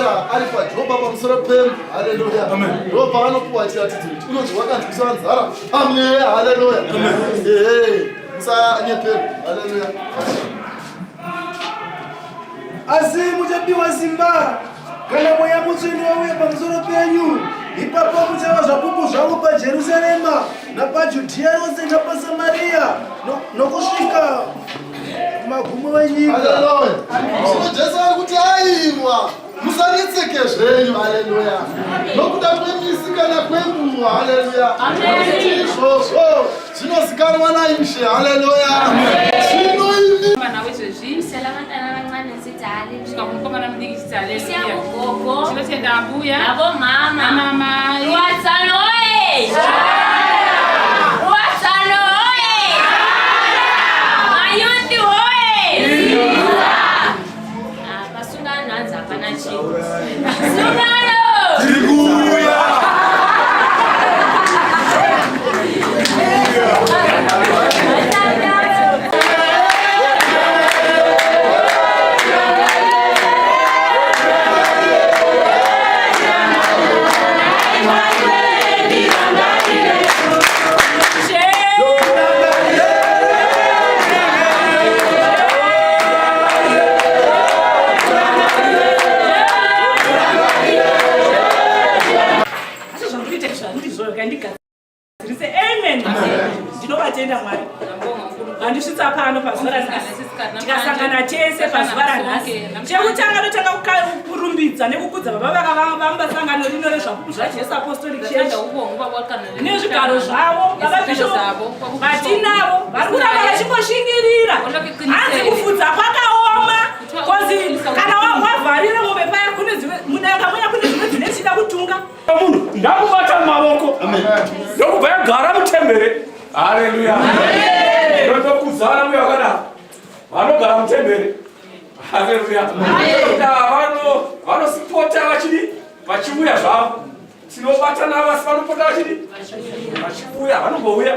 Hallelujah. Alpha Joba Bamsurapen. Hallelujah. Amen. Roba no Puati attitude. You know what I'm saying? Amen. Hallelujah. Amen. Hey. Musa Anyepe. Hallelujah. Azimu jabi wa Simba. Kana moya mutini wawe Bamsurapenyu. Ipapa mutsewa zvapupu zvavo paJerusarema napaJudhea yose napaSamaria nokusvika magumo wenyika. Hallelujah. Jesu kuti aiwa musanetseke zvenyu. Hallelujah. Nokuda kwemisika nakwembuwa. Hallelujah. Amen. Zvinozikanwa naIshe. Hallelujah. Zvinoimi Mana wezvezvi Selavantana vangwana zitali. zvikamukomana mudiki chitale Siya gogo. tinotenda abuya Abo mama. anamai Ruatsano oye. Ruatsano oye. Mayuti oye. Pasungano hanzi hapana chinhu. Sungano. Andisvitsa pano pazuva ranhasi tikasangana tese pazuva ranhasi chekutanga totanga kurumbidza nekukudza baba vakavamba sangano rino rezvapupu zvaJesu Apostolic Church nezvigaro zvavo baba bishop vatinavo vari kuramba vachimboshingirira hanzi kufudza kwakaoma kozi kana wavharira mombe paya kune dzimwe munanga muya kune dzimwe dzine chida kutunga munhu ndakubata mumavoko ndokubva yagara mutembere. Haleluya. Ndokuzana muya wakadaro vanogara mutembere. Haleluya. Vanosipota vachiuya zvavo. Tinobata navo asi vanopota vachiuya vanombouya.